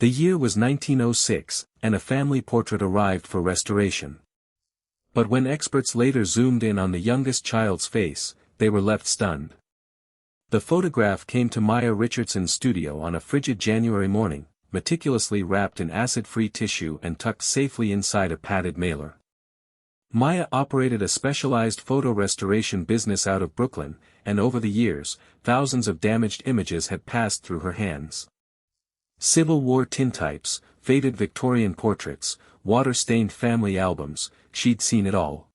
The year was 1906, and a family portrait arrived for restoration. But when experts later zoomed in on the youngest child's face, they were left stunned. The photograph came to Maya Richardson's studio on a frigid January morning, meticulously wrapped in acid-free tissue and tucked safely inside a padded mailer. Maya operated a specialized photo restoration business out of Brooklyn, and over the years, thousands of damaged images had passed through her hands. Civil War tintypes, faded Victorian portraits, water-stained family albums, she'd seen it all.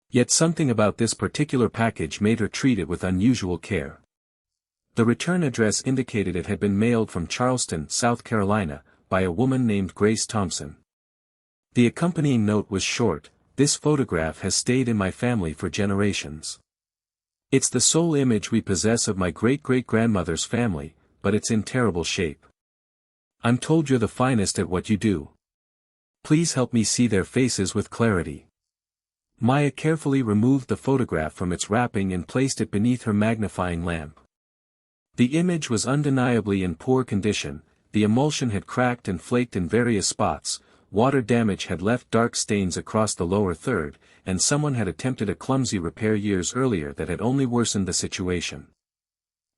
Yet something about this particular package made her treat it with unusual care. The return address indicated it had been mailed from Charleston, South Carolina, by a woman named Grace Thompson. The accompanying note was short: "This photograph has stayed in my family for generations. It's the sole image we possess of my great-great-grandmother's family, but it's in terrible shape. I'm told you're the finest at what you do. Please help me see their faces with clarity." Maya carefully removed the photograph from its wrapping and placed it beneath her magnifying lamp. The image was undeniably in poor condition. The emulsion had cracked and flaked in various spots, water damage had left dark stains across the lower third, and someone had attempted a clumsy repair years earlier that had only worsened the situation.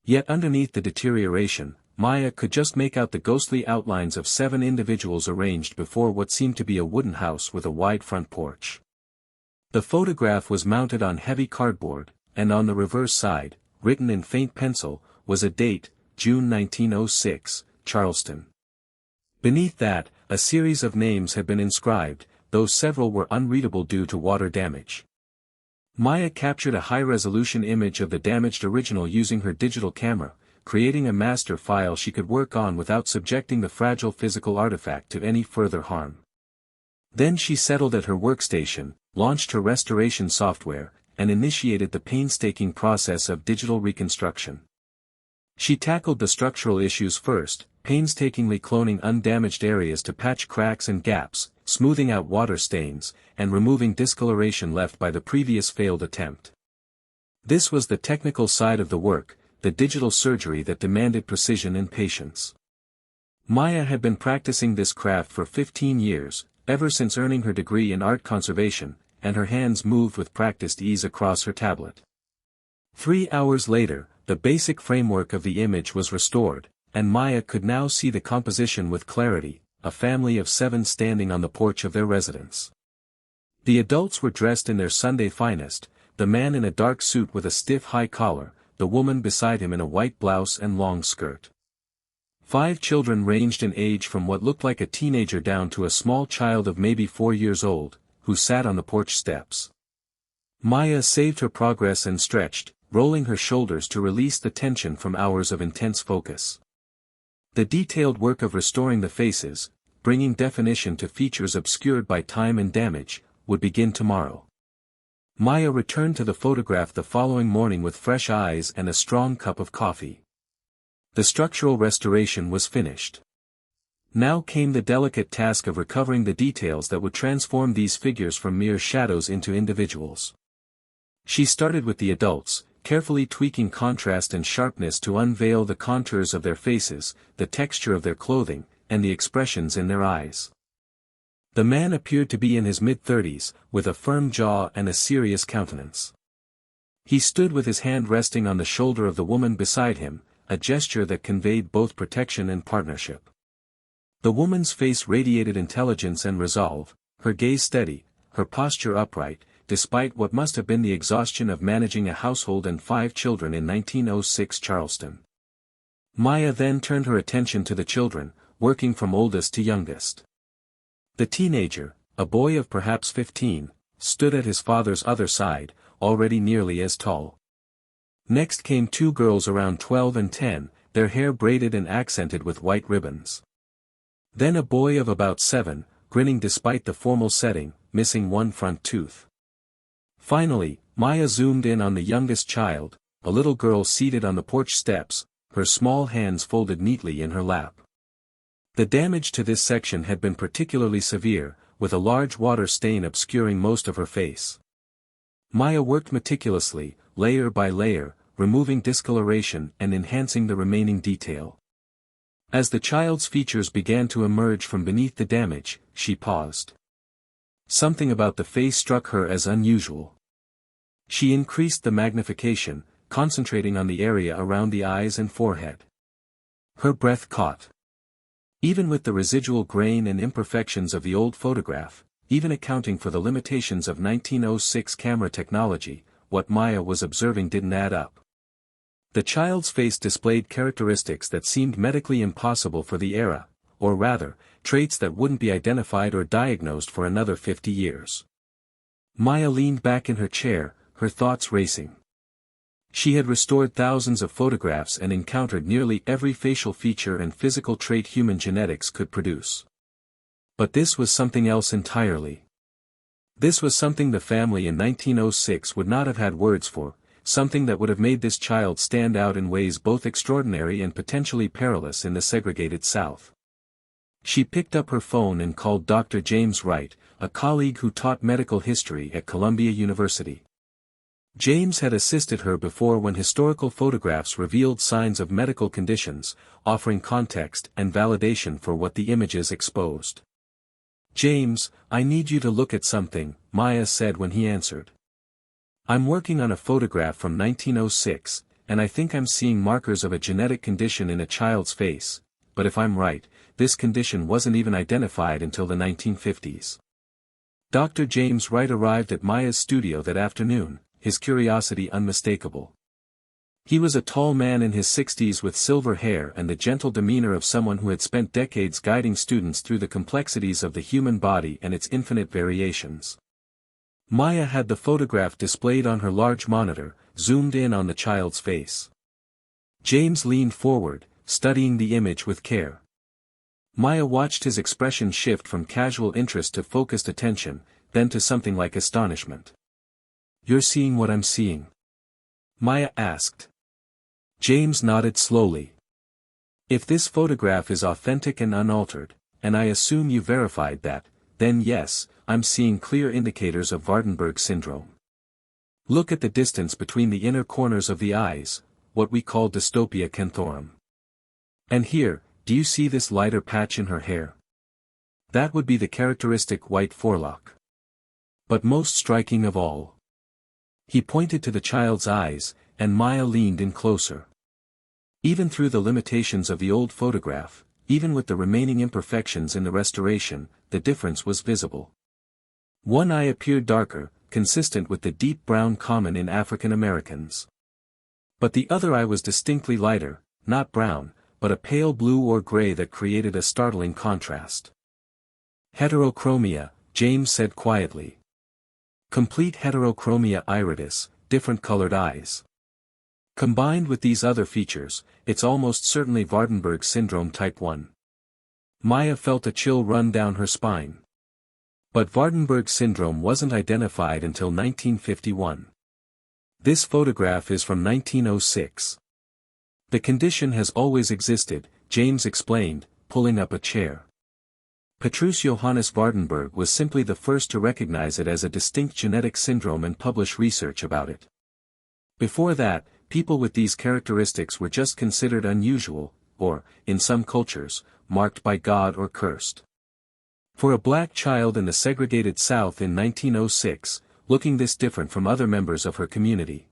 Yet underneath the deterioration, Maya could just make out the ghostly outlines of 7 individuals arranged before what seemed to be a wooden house with a wide front porch. The photograph was mounted on heavy cardboard, and on the reverse side, written in faint pencil, was a date: June 1906, Charleston. Beneath that, a series of names had been inscribed, though several were unreadable due to water damage. Maya captured a high-resolution image of the damaged original using her digital camera, creating a master file she could work on without subjecting the fragile physical artifact to any further harm. Then she settled at her workstation, launched her restoration software, and initiated the painstaking process of digital reconstruction. She tackled the structural issues first, painstakingly cloning undamaged areas to patch cracks and gaps, smoothing out water stains, and removing discoloration left by the previous failed attempt. This was the technical side of the work, the digital surgery that demanded precision and patience. Maya had been practicing this craft for 15 years, ever since earning her degree in art conservation, and her hands moved with practiced ease across her tablet. 3 hours later, the basic framework of the image was restored, and Maya could now see the composition with clarity: a family of 7 standing on the porch of their residence. The adults were dressed in their Sunday finest, the man in a dark suit with a stiff high collar, the woman beside him in a white blouse and long skirt. 5 children ranged in age from what looked like a teenager down to a small child of maybe 4 years old, who sat on the porch steps. Maya saved her progress and stretched, rolling her shoulders to release the tension from hours of intense focus. The detailed work of restoring the faces, bringing definition to features obscured by time and damage, would begin tomorrow. Maya returned to the photograph the following morning with fresh eyes and a strong cup of coffee. The structural restoration was finished. Now came the delicate task of recovering the details that would transform these figures from mere shadows into individuals. She started with the adults, carefully tweaking contrast and sharpness to unveil the contours of their faces, the texture of their clothing, and the expressions in their eyes. The man appeared to be in his mid-30s, with a firm jaw and a serious countenance. He stood with his hand resting on the shoulder of the woman beside him, a gesture that conveyed both protection and partnership. The woman's face radiated intelligence and resolve, her gaze steady, her posture upright, despite what must have been the exhaustion of managing a household and 5 children in 1906 Charleston. Maya then turned her attention to the children, working from oldest to youngest. The teenager, a boy of perhaps 15, stood at his father's other side, already nearly as tall. Next came 2 girls around 12 and 10, their hair braided and accented with white ribbons. Then a boy of about 7, grinning despite the formal setting, missing one front tooth. Finally, Maya zoomed in on the youngest child, a little girl seated on the porch steps, her small hands folded neatly in her lap. The damage to this section had been particularly severe, with a large water stain obscuring most of her face. Maya worked meticulously, layer by layer, removing discoloration and enhancing the remaining detail. As the child's features began to emerge from beneath the damage, she paused. Something about the face struck her as unusual. She increased the magnification, concentrating on the area around the eyes and forehead. Her breath caught. Even with the residual grain and imperfections of the old photograph, even accounting for the limitations of 1906 camera technology, what Maya was observing didn't add up. The child's face displayed characteristics that seemed medically impossible for the era, or rather, traits that wouldn't be identified or diagnosed for another 50 years. Maya leaned back in her chair, her thoughts racing. She had restored thousands of photographs and encountered nearly every facial feature and physical trait human genetics could produce. But this was something else entirely. This was something the family in 1906 would not have had words for, something that would have made this child stand out in ways both extraordinary and potentially perilous in the segregated South. She picked up her phone and called Dr. James Wright, a colleague who taught medical history at Columbia University. James had assisted her before when historical photographs revealed signs of medical conditions, offering context and validation for what the images exposed. "James, I need you to look at something," Maya said when he answered. "I'm working on a photograph from 1906, and I think I'm seeing markers of a genetic condition in a child's face, but if I'm right, this condition wasn't even identified until the 1950s. Dr. James Wright arrived at Maya's studio that afternoon, his curiosity unmistakable. He was a tall man in his 60s with silver hair and the gentle demeanor of someone who had spent decades guiding students through the complexities of the human body and its infinite variations. Maya had the photograph displayed on her large monitor, zoomed in on the child's face. James leaned forward, studying the image with care. Maya watched his expression shift from casual interest to focused attention, then to something like astonishment. "You're seeing what I'm seeing?" Maya asked. James nodded slowly. "If this photograph is authentic and unaltered, and I assume you verified that, then yes, I'm seeing clear indicators of Waardenburg syndrome. Look at the distance between the inner corners of the eyes, what we call dystopia canthorum. And here, do you see this lighter patch in her hair? That would be the characteristic white forelock. But most striking of all." He pointed to the child's eyes, and Maya leaned in closer. Even through the limitations of the old photograph, even with the remaining imperfections in the restoration, the difference was visible. One eye appeared darker, consistent with the deep brown common in African Americans. But the other eye was distinctly lighter, not brown, but a pale blue or gray that created a startling contrast. "Heterochromia," James said quietly. "Complete heterochromia iridis, different colored eyes. Combined with these other features, it's almost certainly Waardenburg syndrome type 1. Maya felt a chill run down her spine. But Waardenburg syndrome wasn't identified until 1951. This photograph is from 1906. The condition has always existed, James explained, pulling up a chair. Petrus Johannes Waardenburg was simply the first to recognize it as a distinct genetic syndrome and publish research about it. Before that, people with these characteristics were just considered unusual, or, in some cultures, marked by God or cursed. For a black child in the segregated South in 1906, looking this different from other members of her community.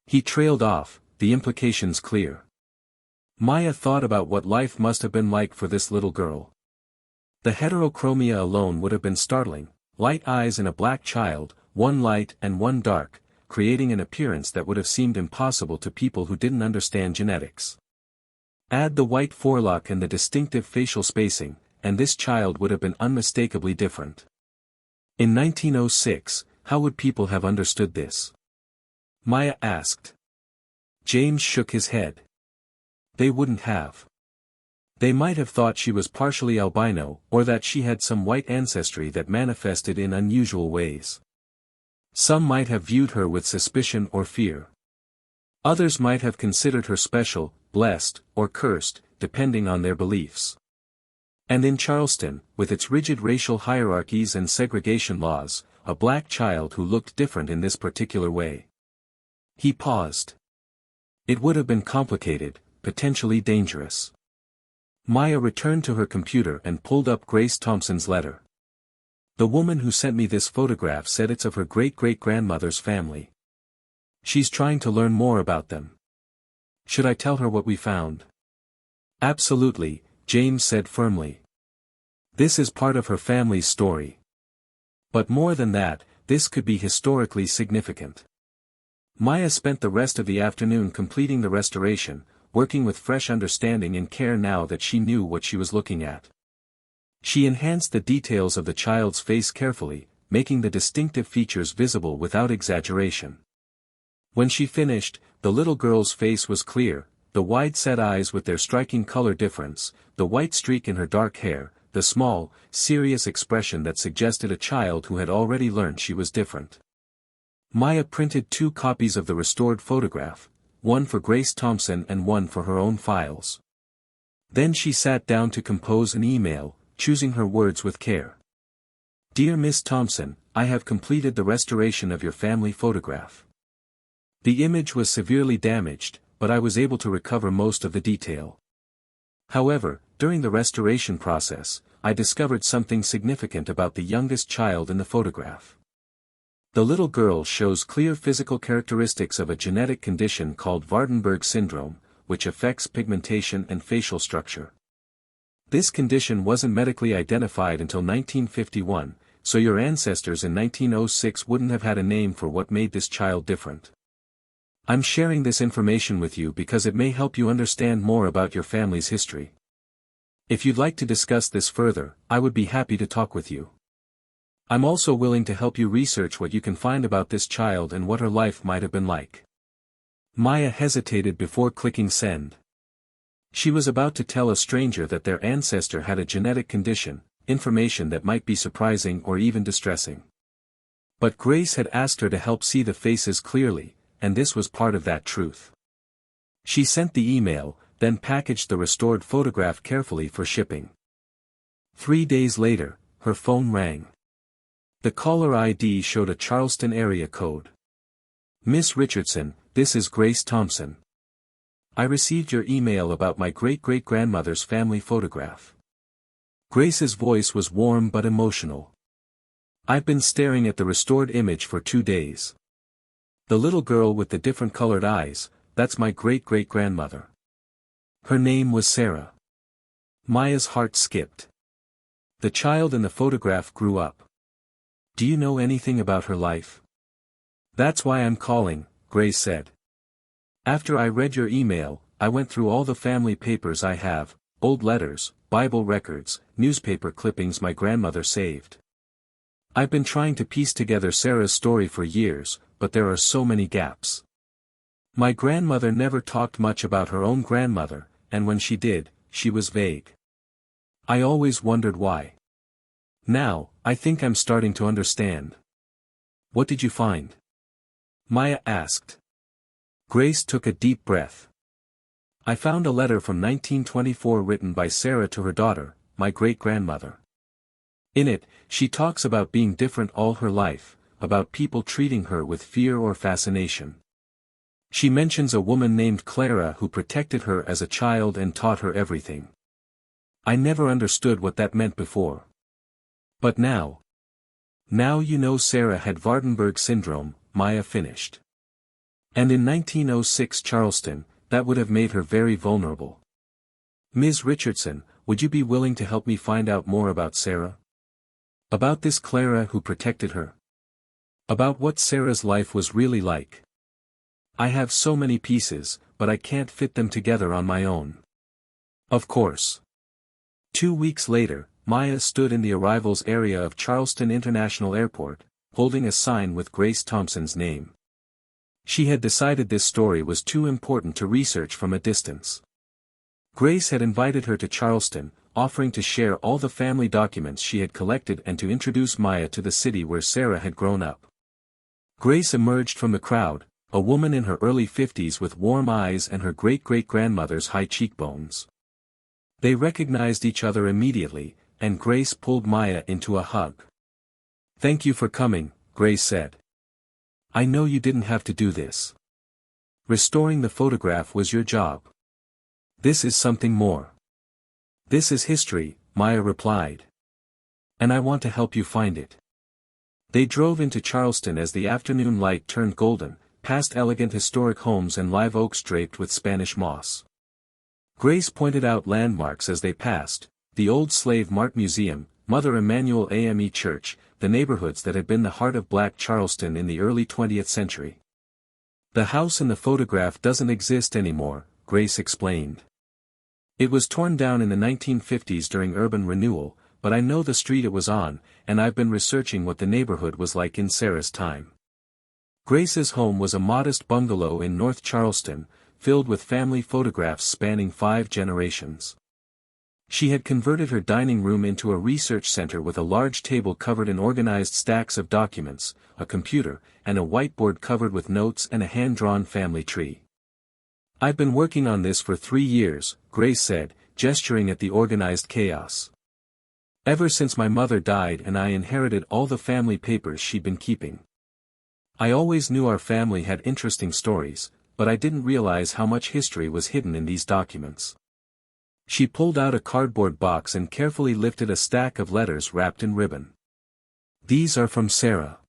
He trailed off, the implications clear. Maya thought about what life must have been like for this little girl. The heterochromia alone would have been startling, light eyes in a black child, one light and one dark, creating an appearance that would have seemed impossible to people who didn't understand genetics. Add the white forelock and the distinctive facial spacing, and this child would have been unmistakably different. In 1906, how would people have understood this? Maya asked. James shook his head. They wouldn't have. They might have thought she was partially albino, or that she had some white ancestry that manifested in unusual ways. Some might have viewed her with suspicion or fear. Others might have considered her special, blessed, or cursed, depending on their beliefs. And in Charleston, with its rigid racial hierarchies and segregation laws, a black child who looked different in this particular way. He paused. It would have been complicated, potentially dangerous. Maya returned to her computer and pulled up Grace Thompson's letter. The woman who sent me this photograph said it's of her great-great-grandmother's family. She's trying to learn more about them. Should I tell her what we found? Absolutely, James said firmly. This is part of her family's story. But more than that, this could be historically significant. Maya spent the rest of the afternoon completing the restoration, working with fresh understanding and care now that she knew what she was looking at. She enhanced the details of the child's face carefully, making the distinctive features visible without exaggeration. When she finished, the little girl's face was clear, the wide-set eyes with their striking color difference, the white streak in her dark hair, the small, serious expression that suggested a child who had already learned she was different. Maya printed 2 copies of the restored photograph, one for Grace Thompson and one for her own files. Then she sat down to compose an email, choosing her words with care. Dear Miss Thompson, I have completed the restoration of your family photograph. The image was severely damaged, but I was able to recover most of the detail. However, during the restoration process, I discovered something significant about the youngest child in the photograph. The little girl shows clear physical characteristics of a genetic condition called Waardenburg syndrome, which affects pigmentation and facial structure. This condition wasn't medically identified until 1951, so your ancestors in 1906 wouldn't have had a name for what made this child different. I'm sharing this information with you because it may help you understand more about your family's history. If you'd like to discuss this further, I would be happy to talk with you. I'm also willing to help you research what you can find about this child and what her life might have been like. Maya hesitated before clicking send. She was about to tell a stranger that their ancestor had a genetic condition, information that might be surprising or even distressing. But Grace had asked her to help see the faces clearly, and this was part of that truth. She sent the email, then packaged the restored photograph carefully for shipping. 3 days later, her phone rang. The caller ID showed a Charleston area code. Miss Richardson, this is Grace Thompson. I received your email about my great-great-grandmother's family photograph. Grace's voice was warm but emotional. I've been staring at the restored image for 2 days. The little girl with the different colored eyes, that's my great-great-grandmother. Her name was Sarah. Maya's heart skipped. The child in the photograph grew up. Do you know anything about her life? That's why I'm calling, Grace said. After I read your email, I went through all the family papers I have, old letters, Bible records, newspaper clippings my grandmother saved. I've been trying to piece together Sarah's story for years, but there are so many gaps. My grandmother never talked much about her own grandmother, and when she did, she was vague. I always wondered why. Now, I think I'm starting to understand. What did you find? Maya asked. Grace took a deep breath. I found a letter from 1924 written by Sarah to her daughter, my great-grandmother. In it, she talks about being different all her life, about people treating her with fear or fascination. She mentions a woman named Clara who protected her as a child and taught her everything. I never understood what that meant before. But now you know Sarah had Waardenburg syndrome, Maya finished. And in 1906 Charleston, that would have made her very vulnerable. Ms. Richardson, would you be willing to help me find out more about Sarah? About this Clara who protected her? About what Sarah's life was really like? I have so many pieces, but I can't fit them together on my own. Of course. 2 weeks later, Maya stood in the arrivals area of Charleston International Airport, holding a sign with Grace Thompson's name. She had decided this story was too important to research from a distance. Grace had invited her to Charleston, offering to share all the family documents she had collected and to introduce Maya to the city where Sarah had grown up. Grace emerged from the crowd, a woman in her early 50s with warm eyes and her great-great-grandmother's high cheekbones. They recognized each other immediately, and Grace pulled Maya into a hug. Thank you for coming, Grace said. I know you didn't have to do this. Restoring the photograph was your job. This is something more. This is history, Maya replied. And I want to help you find it. They drove into Charleston as the afternoon light turned golden, past elegant historic homes and live oaks draped with Spanish moss. Grace pointed out landmarks as they passed, the old Slave Mart Museum, Mother Emanuel AME Church, the neighborhoods that had been the heart of Black Charleston in the early 20th century. The house in the photograph doesn't exist anymore, Grace explained. It was torn down in the 1950s during urban renewal, but I know the street it was on, and I've been researching what the neighborhood was like in Sarah's time. Grace's home was a modest bungalow in North Charleston, filled with family photographs spanning 5 generations. She had converted her dining room into a research center with a large table covered in organized stacks of documents, a computer, and a whiteboard covered with notes and a hand-drawn family tree. I've been working on this for 3 years, Grace said, gesturing at the organized chaos. Ever since my mother died and I inherited all the family papers she'd been keeping. I always knew our family had interesting stories, but I didn't realize how much history was hidden in these documents. She pulled out a cardboard box and carefully lifted a stack of letters wrapped in ribbon. These are from Sarah.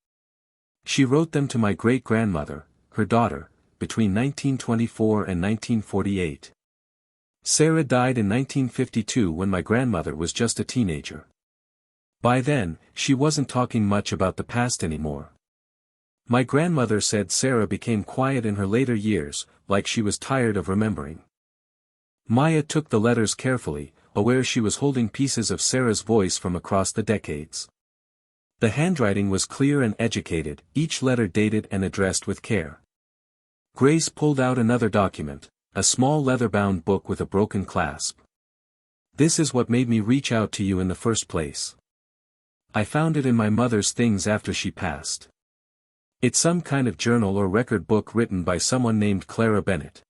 She wrote them to my great-grandmother, her daughter, between 1924 and 1948. Sarah died in 1952 when my grandmother was just a teenager. By then, she wasn't talking much about the past anymore. My grandmother said Sarah became quiet in her later years, like she was tired of remembering. Maya took the letters carefully, aware she was holding pieces of Sarah's voice from across the decades. The handwriting was clear and educated, each letter dated and addressed with care. Grace pulled out another document, a small leather-bound book with a broken clasp. This is what made me reach out to you in the first place. I found it in my mother's things after she passed. It's some kind of journal or record book written by someone named Clara Bennett.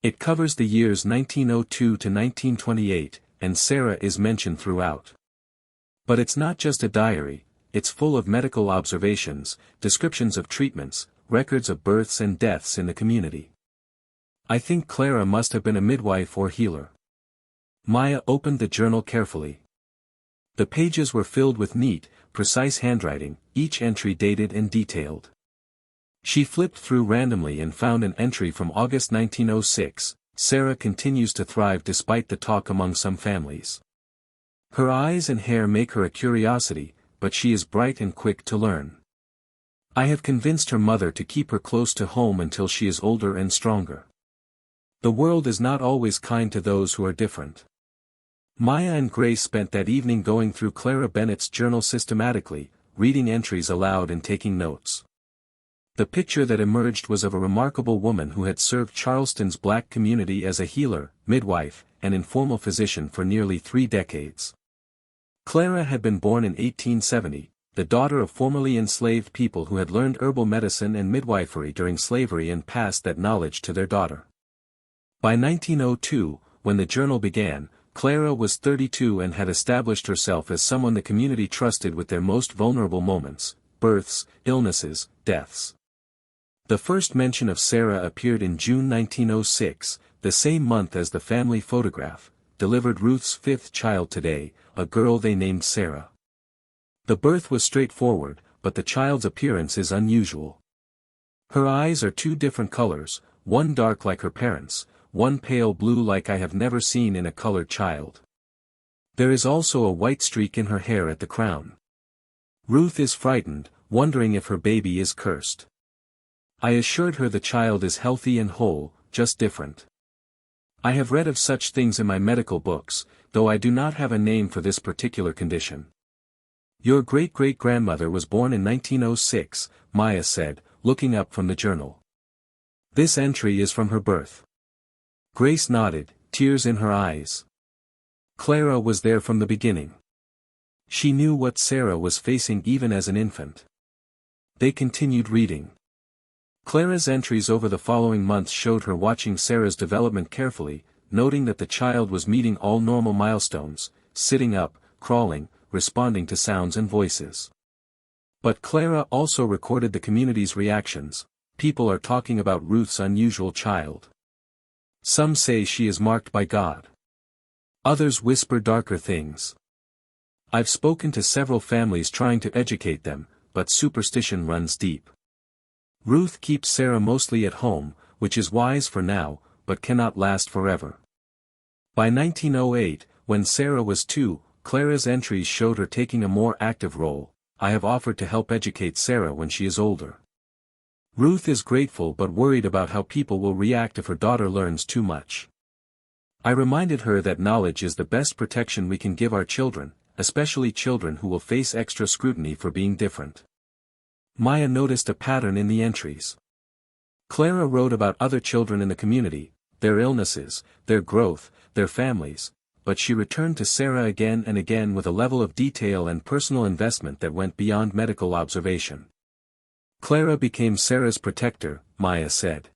It covers the years 1902 to 1928, and Sarah is mentioned throughout. But it's not just a diary, it's full of medical observations, descriptions of treatments, records of births and deaths in the community. I think Clara must have been a midwife or healer. Maya opened the journal carefully. The pages were filled with neat, precise handwriting, each entry dated and detailed. She flipped through randomly and found an entry from August 1906, Sarah continues to thrive despite the talk among some families. Her eyes and hair make her a curiosity, but she is bright and quick to learn. I have convinced her mother to keep her close to home until she is older and stronger. The world is not always kind to those who are different. Maya and Grace spent that evening going through Clara Bennett's journal systematically, reading entries aloud and taking notes. The picture that emerged was of a remarkable woman who had served Charleston's black community as a healer, midwife, and informal physician for nearly 3 decades. Clara had been born in 1870, the daughter of formerly enslaved people who had learned herbal medicine and midwifery during slavery and passed that knowledge to their daughter. By 1902, when the journal began, Clara was 32 and had established herself as someone the community trusted with their most vulnerable moments, births, illnesses, deaths. The first mention of Sarah appeared in June 1906, the same month as the family photograph, delivered Ruth's 5th child today, a girl they named Sarah. The birth was straightforward, but the child's appearance is unusual. Her eyes are 2 different colors, one dark like her parents', one pale blue like I have never seen in a colored child. There is also a white streak in her hair at the crown. Ruth is frightened, wondering if her baby is cursed. I assured her the child is healthy and whole, just different. I have read of such things in my medical books, though I do not have a name for this particular condition. Your great-great-grandmother was born in 1906, Maya said, looking up from the journal. This entry is from her birth. Grace nodded, tears in her eyes. Clara was there from the beginning. She knew what Sarah was facing even as an infant. They continued reading. Clara's entries over the following months showed her watching Sarah's development carefully, noting that the child was meeting all normal milestones, sitting up, crawling, responding to sounds and voices. But Clara also recorded the community's reactions. People are talking about Ruth's unusual child. Some say she is marked by God. Others whisper darker things. I've spoken to several families trying to educate them, but superstition runs deep. Ruth keeps Sarah mostly at home, which is wise for now, but cannot last forever. By 1908, when Sarah was 2, Clara's entries showed her taking a more active role. I have offered to help educate Sarah when she is older. Ruth is grateful but worried about how people will react if her daughter learns too much. I reminded her that knowledge is the best protection we can give our children, especially children who will face extra scrutiny for being different. Maya noticed a pattern in the entries. Clara wrote about other children in the community, their illnesses, their growth, their families, but she returned to Sarah again and again with a level of detail and personal investment that went beyond medical observation. Clara became Sarah's protector, Maya said.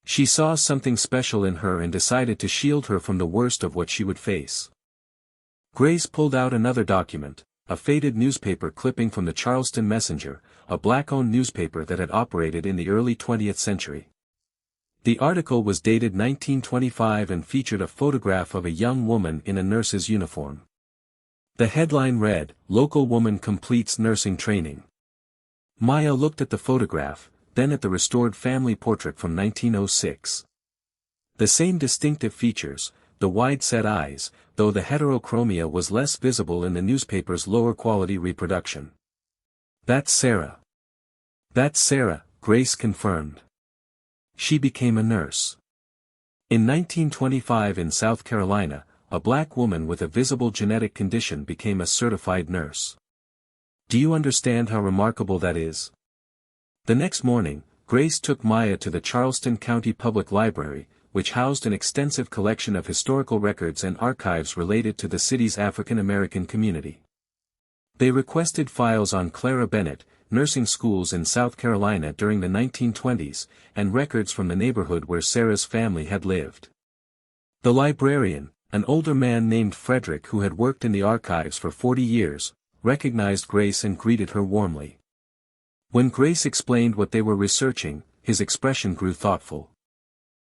She saw something special in her and decided to shield her from the worst of what she would face. Grace pulled out another document, a faded newspaper clipping from the Charleston Messenger, a black-owned newspaper that had operated in the early 20th century. The article was dated 1925 and featured a photograph of a young woman in a nurse's uniform. The headline read, "Local Woman Completes Nursing Training." Maya looked at the photograph, then at the restored family portrait from 1906. The same distinctive features, the wide-set eyes, though the heterochromia was less visible in the newspaper's lower-quality reproduction. "That's Sarah." "That's Sarah," Grace confirmed. She became a nurse. In 1925 in South Carolina, a black woman with a visible genetic condition became a certified nurse. Do you understand how remarkable that is? The next morning, Grace took Maya to the Charleston County Public Library, which housed an extensive collection of historical records and archives related to the city's African American community. They requested files on Clara Bennett, nursing schools in South Carolina during the 1920s, and records from the neighborhood where Sarah's family had lived. The librarian, an older man named Frederick who had worked in the archives for 40 years, recognized Grace and greeted her warmly. When Grace explained what they were researching, his expression grew thoughtful.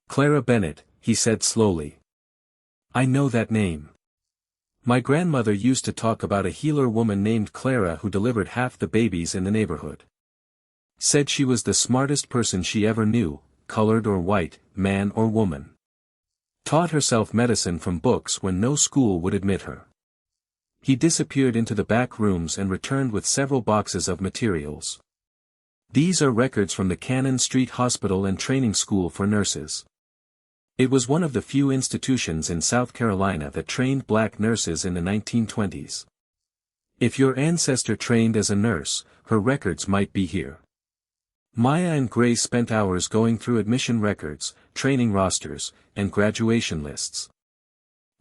"Clara Bennett," he said slowly. "I know that name. My grandmother used to talk about a healer woman named Clara who delivered half the babies in the neighborhood. Said she was the smartest person she ever knew, colored or white, man or woman. Taught herself medicine from books when no school would admit her." He disappeared into the back rooms and returned with several boxes of materials. "These are records from the Cannon Street Hospital and Training School for Nurses. It was one of the few institutions in South Carolina that trained black nurses in the 1920s. If your ancestor trained as a nurse, her records might be here." Maya and Grace spent hours going through admission records, training rosters, and graduation lists.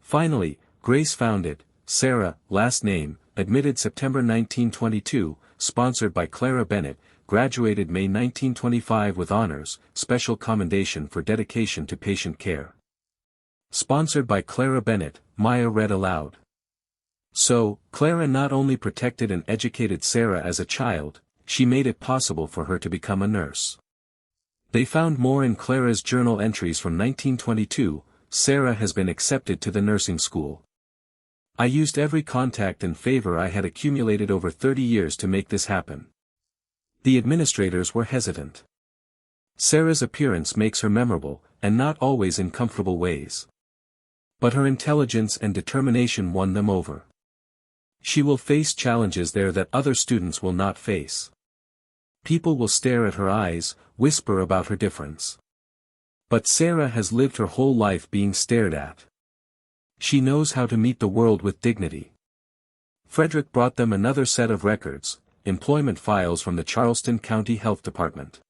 Finally, Grace found it, Sarah, last name, admitted September 1922, sponsored by Clara Bennett, graduated May 1925 with honors, special commendation for dedication to patient care. Sponsored by Clara Bennett, Maya read aloud. So, Clara not only protected and educated Sarah as a child, she made it possible for her to become a nurse. They found more in Clara's journal entries from 1922, Sarah has been accepted to the nursing school. I used every contact and favor I had accumulated over 30 years to make this happen. The administrators were hesitant. Sarah's appearance makes her memorable, and not always in comfortable ways. But her intelligence and determination won them over. She will face challenges there that other students will not face. People will stare at her eyes, whisper about her difference. But Sarah has lived her whole life being stared at. She knows how to meet the world with dignity. Frederick brought them another set of records, employment files from the Charleston County Health Department.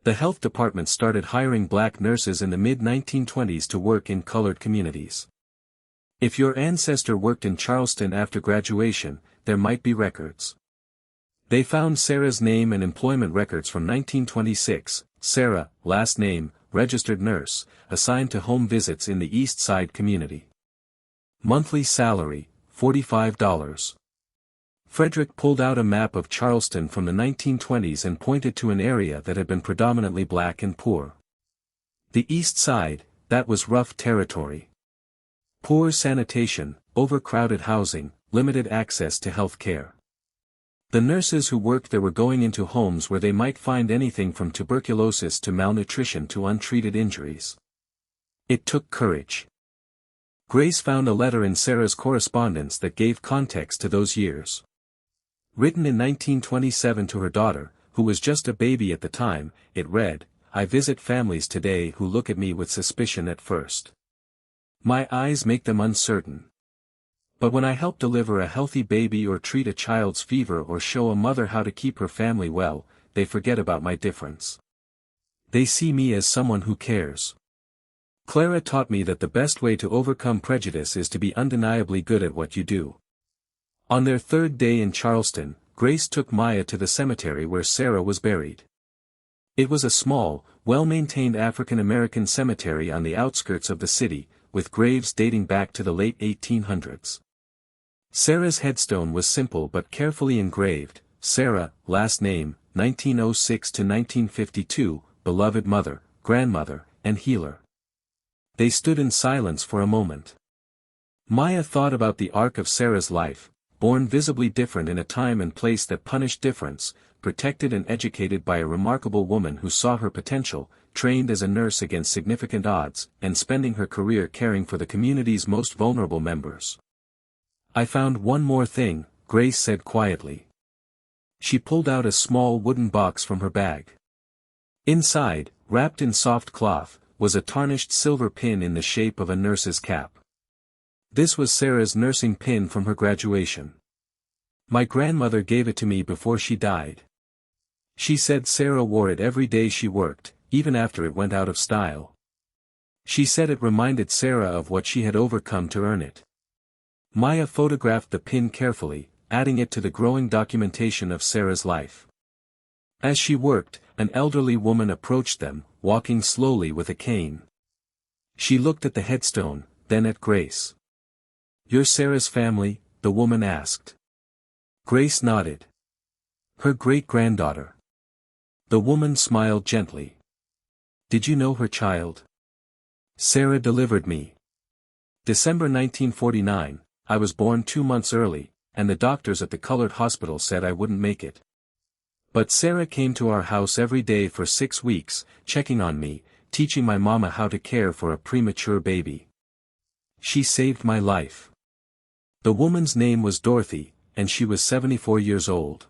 The health department started hiring black nurses in the mid-1920s to work in colored communities. If your ancestor worked in Charleston after graduation, there might be records. They found Sarah's name and employment records from 1926, Sarah, last name, registered nurse, assigned to home visits in the East Side community. Monthly salary, $45. Frederick pulled out a map of Charleston from the 1920s and pointed to an area that had been predominantly black and poor. The East Side, that was rough territory. Poor sanitation, overcrowded housing, limited access to health care. The nurses who worked there were going into homes where they might find anything from tuberculosis to malnutrition to untreated injuries. It took courage. Grace found a letter in Sarah's correspondence that gave context to those years. Written in 1927 to her daughter, who was just a baby at the time, it read, "I visit families today who look at me with suspicion at first. My eyes make them uncertain. But when I help deliver a healthy baby or treat a child's fever or show a mother how to keep her family well, they forget about my difference. They see me as someone who cares. Clara taught me that the best way to overcome prejudice is to be undeniably good at what you do." On their third day in Charleston, Grace took Maya to the cemetery where Sarah was buried. It was a small, well-maintained African-American cemetery on the outskirts of the city, with graves dating back to the late 1800s. Sarah's headstone was simple but carefully engraved: Sarah, last name, 1906 to 1952, beloved mother, grandmother, and healer. They stood in silence for a moment. Maya thought about the arc of Sarah's life, born visibly different in a time and place that punished difference, protected and educated by a remarkable woman who saw her potential, trained as a nurse against significant odds, and spending her career caring for the community's most vulnerable members. "I found one more thing," Grace said quietly. She pulled out a small wooden box from her bag. Inside, wrapped in soft cloth, was a tarnished silver pin in the shape of a nurse's cap. This was Sarah's nursing pin from her graduation. "My grandmother gave it to me before she died. She said Sarah wore it every day she worked, even after it went out of style. She said it reminded Sarah of what she had overcome to earn it." Maya photographed the pin carefully, adding it to the growing documentation of Sarah's life. As she worked, an elderly woman approached them, walking slowly with a cane. She looked at the headstone, then at Grace. "You're Sarah's family?" the woman asked. Grace nodded. "Her great-granddaughter." The woman smiled gently. "Did you know her child?" "Sarah delivered me. December 1949, I was born 2 months early, and the doctors at the colored hospital said I wouldn't make it. But Sarah came to our house every day for 6 weeks, checking on me, teaching my mama how to care for a premature baby. She saved my life." The woman's name was Dorothy, and she was 74 years old.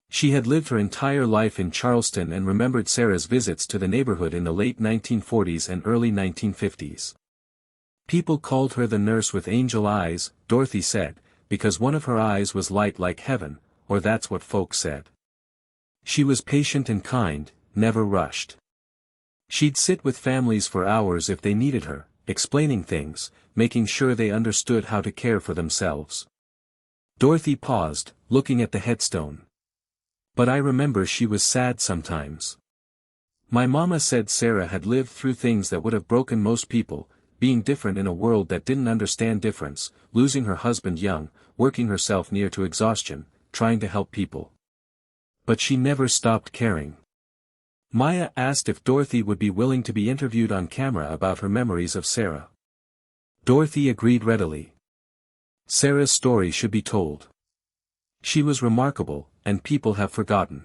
She had lived her entire life in Charleston and remembered Sarah's visits to the neighborhood in the late 1940s and early 1950s. "People called her the nurse with angel eyes," Dorothy said, "because one of her eyes was light like heaven, or that's what folks said. She was patient and kind, never rushed. She'd sit with families for hours if they needed her, explaining things, making sure they understood how to care for themselves." Dorothy paused, looking at the headstone. "But I remember she was sad sometimes. My mama said Sarah had lived through things that would have broken most people, being different in a world that didn't understand difference, losing her husband young, working herself near to exhaustion, trying to help people. But she never stopped caring." Maya asked if Dorothy would be willing to be interviewed on camera about her memories of Sarah. Dorothy agreed readily. Sarah's story should be told. She was remarkable, and people have forgotten.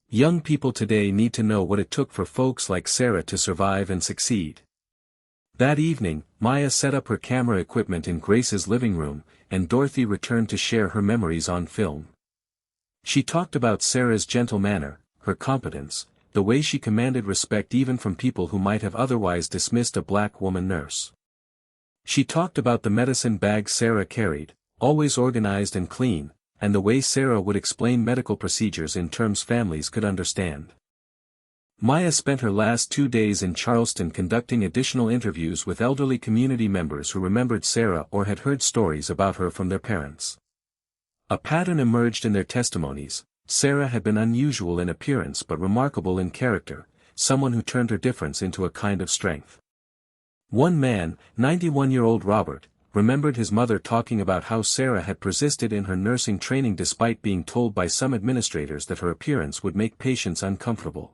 Young people today need to know what it took for folks like Sarah to survive and succeed. That evening, Maya set up her camera equipment in Grace's living room, and Dorothy returned to share her memories on film. She talked about Sarah's gentle manner, her competence, the way she commanded respect even from people who might have otherwise dismissed a black woman nurse. She talked about the medicine bag Sarah carried, always organized and clean, and the way Sarah would explain medical procedures in terms families could understand. Maya spent her last 2 days in Charleston conducting additional interviews with elderly community members who remembered Sarah or had heard stories about her from their parents. A pattern emerged in their testimonies: Sarah had been unusual in appearance but remarkable in character, someone who turned her difference into a kind of strength. One man, 91-year-old Robert, remembered his mother talking about how Sarah had persisted in her nursing training despite being told by some administrators that her appearance would make patients uncomfortable.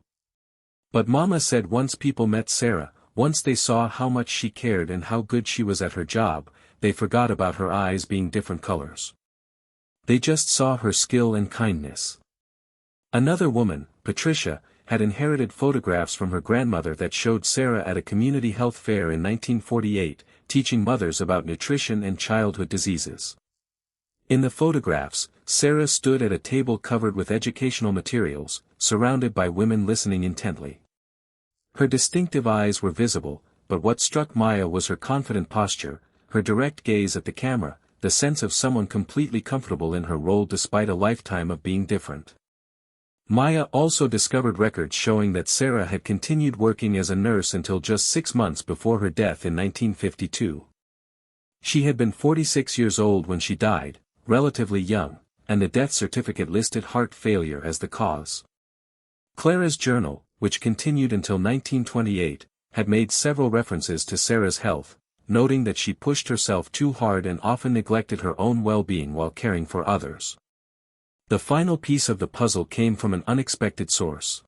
But Mama said once people met Sarah, once they saw how much she cared and how good she was at her job, they forgot about her eyes being different colors. They just saw her skill and kindness. Another woman, Patricia, had inherited photographs from her grandmother that showed Sarah at a community health fair in 1948, teaching mothers about nutrition and childhood diseases. In the photographs, Sarah stood at a table covered with educational materials, surrounded by women listening intently. Her distinctive eyes were visible, but what struck Maya was her confident posture, her direct gaze at the camera, the sense of someone completely comfortable in her role despite a lifetime of being different. Maya also discovered records showing that Sarah had continued working as a nurse until just 6 months before her death in 1952. She had been 46 years old when she died, relatively young, and the death certificate listed heart failure as the cause. Clara's journal, which continued until 1928, had made several references to Sarah's health, noting that she pushed herself too hard and often neglected her own well-being while caring for others. The final piece of the puzzle came from an unexpected source.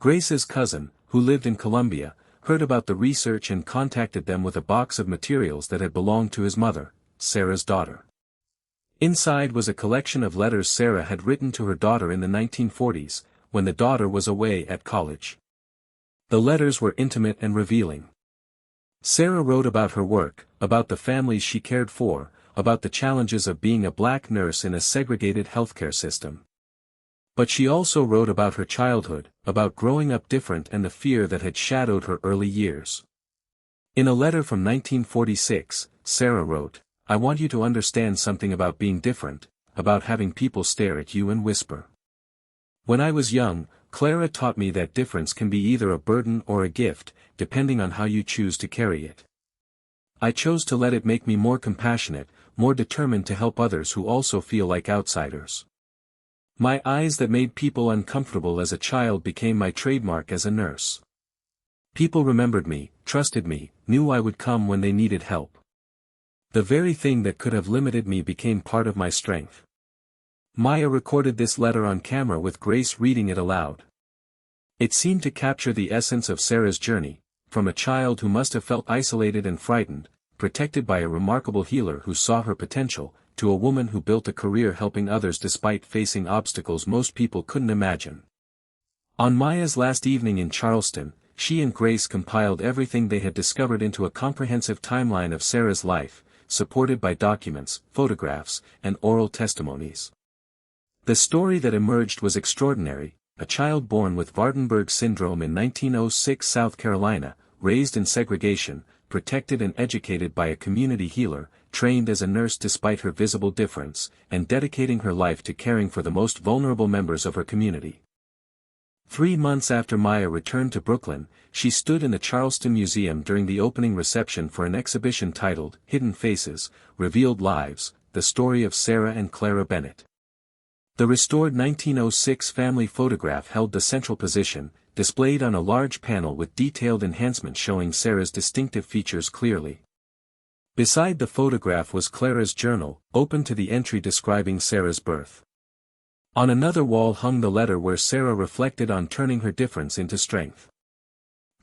Grace's cousin, who lived in Colombia, heard about the research and contacted them with a box of materials that had belonged to his mother, Sarah's daughter. Inside was a collection of letters Sarah had written to her daughter in the 1940s, when the daughter was away at college. The letters were intimate and revealing. Sarah wrote about her work, about the families she cared for, about the challenges of being a black nurse in a segregated healthcare system. But she also wrote about her childhood, about growing up different and the fear that had shadowed her early years. In a letter from 1946, Sarah wrote, "I want you to understand something about being different, about having people stare at you and whisper. When I was young, Clara taught me that difference can be either a burden or a gift, depending on how you choose to carry it. I chose to let it make me more compassionate, more determined to help others who also feel like outsiders. My eyes that made people uncomfortable as a child became my trademark as a nurse. People remembered me, trusted me, knew I would come when they needed help. The very thing that could have limited me became part of my strength." Maya recorded this letter on camera with Grace reading it aloud. It seemed to capture the essence of Sarah's journey, from a child who must have felt isolated and frightened, protected by a remarkable healer who saw her potential, to a woman who built a career helping others despite facing obstacles most people couldn't imagine. On Maya's last evening in Charleston, she and Grace compiled everything they had discovered into a comprehensive timeline of Sarah's life, supported by documents, photographs, and oral testimonies. The story that emerged was extraordinary: a child born with Waardenburg syndrome in 1906 South Carolina, raised in segregation, protected and educated by a community healer, trained as a nurse despite her visible difference, and dedicating her life to caring for the most vulnerable members of her community. 3 months after Maya returned to Brooklyn, she stood in the Charleston Museum during the opening reception for an exhibition titled Hidden Faces, Revealed Lives, the story of Sarah and Clara Bennett. The restored 1906 family photograph held the central position, displayed on a large panel with detailed enhancements showing Sarah's distinctive features clearly. Beside the photograph was Clara's journal, open to the entry describing Sarah's birth. On another wall hung the letter where Sarah reflected on turning her difference into strength.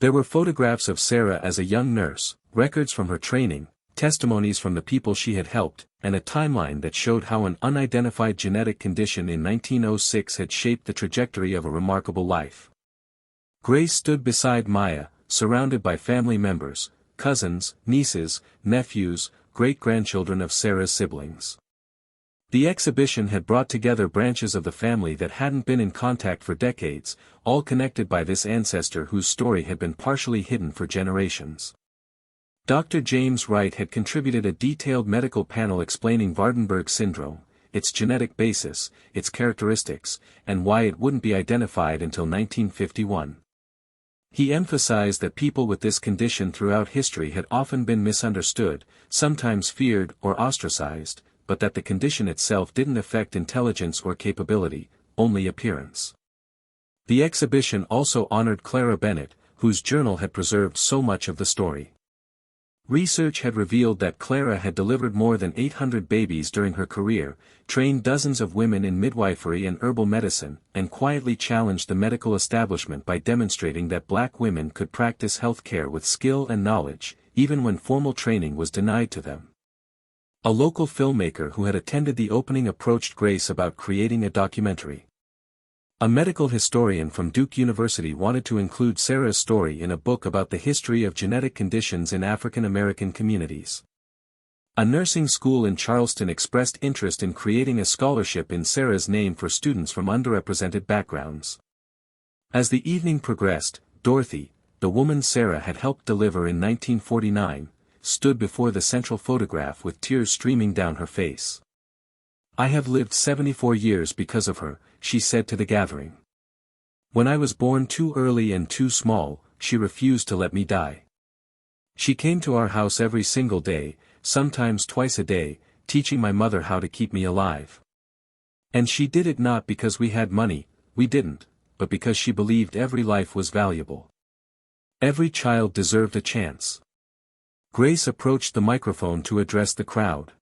There were photographs of Sarah as a young nurse, records from her training, testimonies from the people she had helped, and a timeline that showed how an unidentified genetic condition in 1906 had shaped the trajectory of a remarkable life. Grace stood beside Maya, surrounded by family members, cousins, nieces, nephews, great-grandchildren of Sarah's siblings. The exhibition had brought together branches of the family that hadn't been in contact for decades, all connected by this ancestor whose story had been partially hidden for generations. Dr. James Wright had contributed a detailed medical panel explaining Waardenburg syndrome, its genetic basis, its characteristics, and why it wouldn't be identified until 1951. He emphasized that people with this condition throughout history had often been misunderstood, sometimes feared or ostracized, but that the condition itself didn't affect intelligence or capability, only appearance. The exhibition also honored Clara Bennett, whose journal had preserved so much of the story. Research had revealed that Clara had delivered more than 800 babies during her career, trained dozens of women in midwifery and herbal medicine, and quietly challenged the medical establishment by demonstrating that black women could practice health care with skill and knowledge, even when formal training was denied to them. A local filmmaker who had attended the opening approached Grace about creating a documentary. A medical historian from Duke University wanted to include Sarah's story in a book about the history of genetic conditions in African American communities. A nursing school in Charleston expressed interest in creating a scholarship in Sarah's name for students from underrepresented backgrounds. As the evening progressed, Dorothy, the woman Sarah had helped deliver in 1949, stood before the central photograph with tears streaming down her face. "I have lived 74 years because of her," she said to the gathering. "When I was born too early and too small, she refused to let me die. She came to our house every single day, sometimes twice a day, teaching my mother how to keep me alive. And she did it not because we had money, we didn't, but because she believed every life was valuable. Every child deserved a chance." Grace approached the microphone to address the crowd.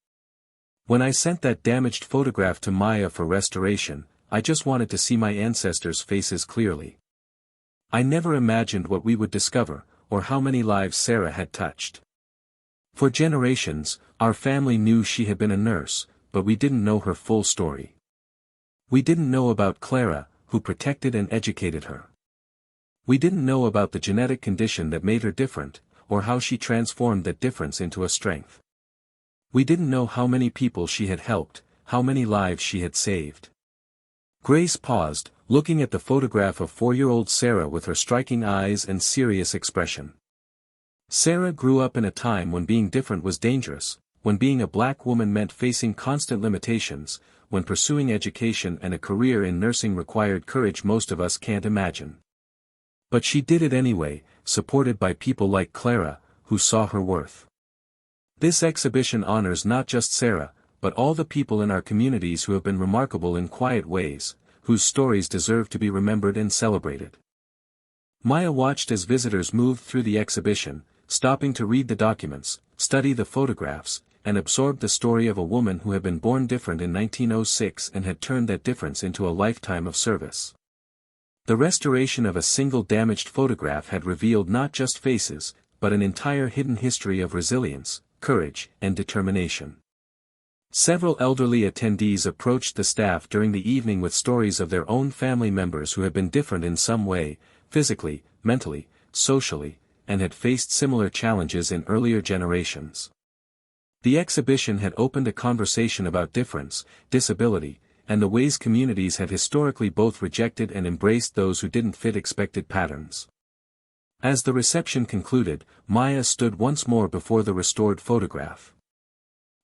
"When I sent that damaged photograph to Maya for restoration, I just wanted to see my ancestors' faces clearly. I never imagined what we would discover, or how many lives Sarah had touched. For generations, our family knew she had been a nurse, but we didn't know her full story. We didn't know about Clara, who protected and educated her. We didn't know about the genetic condition that made her different, or how she transformed that difference into a strength. We didn't know how many people she had helped, how many lives she had saved." Grace paused, looking at the photograph of 4-year-old Sarah with her striking eyes and serious expression. Sarah grew up in a time when being different was dangerous, when being a black woman meant facing constant limitations, when pursuing education and a career in nursing required courage most of us can't imagine. But she did it anyway, supported by people like Clara, who saw her worth. This exhibition honors not just Sarah, but all the people in our communities who have been remarkable in quiet ways, whose stories deserve to be remembered and celebrated. Maya watched as visitors moved through the exhibition, stopping to read the documents, study the photographs, and absorb the story of a woman who had been born different in 1906 and had turned that difference into a lifetime of service. The restoration of a single damaged photograph had revealed not just faces, but an entire hidden history of resilience, courage, and determination. Several elderly attendees approached the staff during the evening with stories of their own family members who had been different in some way, physically, mentally, socially, and had faced similar challenges in earlier generations. The exhibition had opened a conversation about difference, disability, and the ways communities had historically both rejected and embraced those who didn't fit expected patterns. As the reception concluded, Maya stood once more before the restored photograph.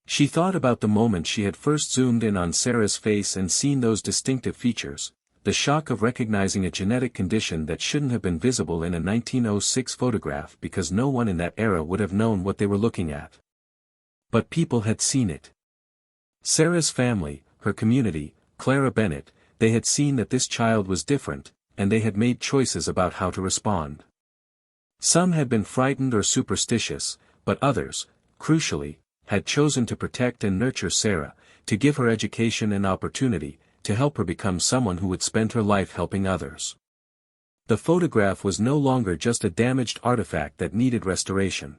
She thought about the moment she had first zoomed in on Sarah's face and seen those distinctive features, the shock of recognizing a genetic condition that shouldn't have been visible in a 1906 photograph because no one in that era would have known what they were looking at. But people had seen it. Sarah's family, her community, Clara Bennett, they had seen that this child was different, and they had made choices about how to respond. Some had been frightened or superstitious, but others, crucially, had chosen to protect and nurture Sarah, to give her education and opportunity, to help her become someone who would spend her life helping others. The photograph was no longer just a damaged artifact that needed restoration.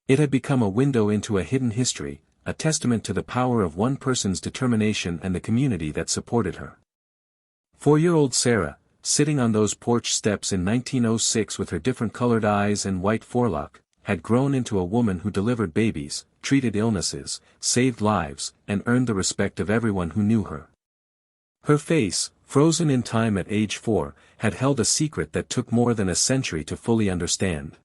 It had become a window into a hidden history, a testament to the power of one person's determination and the community that supported her. 4-year-old Sarah, sitting on those porch steps in 1906 with her different colored eyes and white forelock, had grown into a woman who delivered babies, treated illnesses, saved lives, and earned the respect of everyone who knew her. Her face, frozen in time at age 4, had held a secret that took more than a century to fully understand.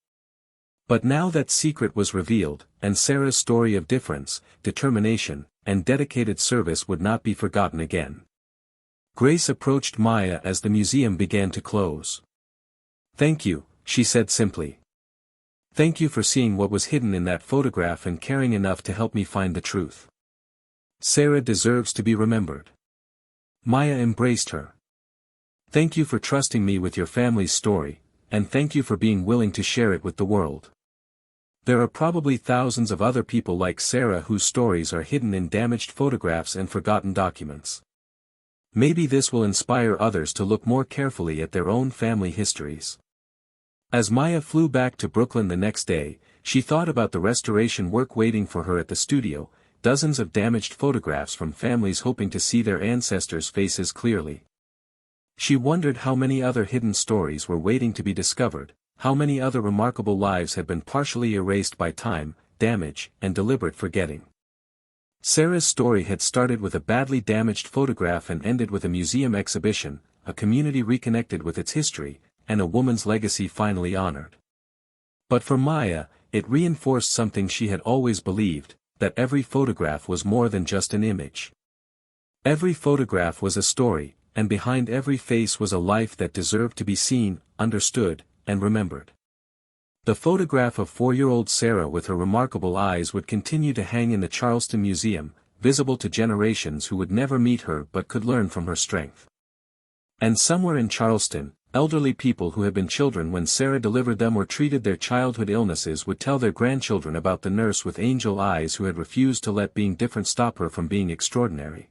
But now that secret was revealed, and Sarah's story of difference, determination, and dedicated service would not be forgotten again. Grace approached Maya as the museum began to close. "Thank you," she said simply. "Thank you for seeing what was hidden in that photograph and caring enough to help me find the truth. Sarah deserves to be remembered." Maya embraced her. "Thank you for trusting me with your family's story, and thank you for being willing to share it with the world. There are probably thousands of other people like Sarah whose stories are hidden in damaged photographs and forgotten documents. Maybe this will inspire others to look more carefully at their own family histories. As Maya flew back to Brooklyn the next day, she thought about the restoration work waiting for her at the studio, dozens of damaged photographs from families hoping to see their ancestors' faces clearly. She wondered how many other hidden stories were waiting to be discovered, how many other remarkable lives had been partially erased by time, damage, and deliberate forgetting. Sarah's story had started with a badly damaged photograph and ended with a museum exhibition, a community reconnected with its history, and a woman's legacy finally honored. But for Maya, it reinforced something she had always believed, that every photograph was more than just an image. Every photograph was a story, and behind every face was a life that deserved to be seen, understood, and remembered. The photograph of 4-year-old Sarah with her remarkable eyes would continue to hang in the Charleston Museum, visible to generations who would never meet her but could learn from her strength. And somewhere in Charleston, elderly people who had been children when Sarah delivered them or treated their childhood illnesses would tell their grandchildren about the nurse with angel eyes who had refused to let being different stop her from being extraordinary.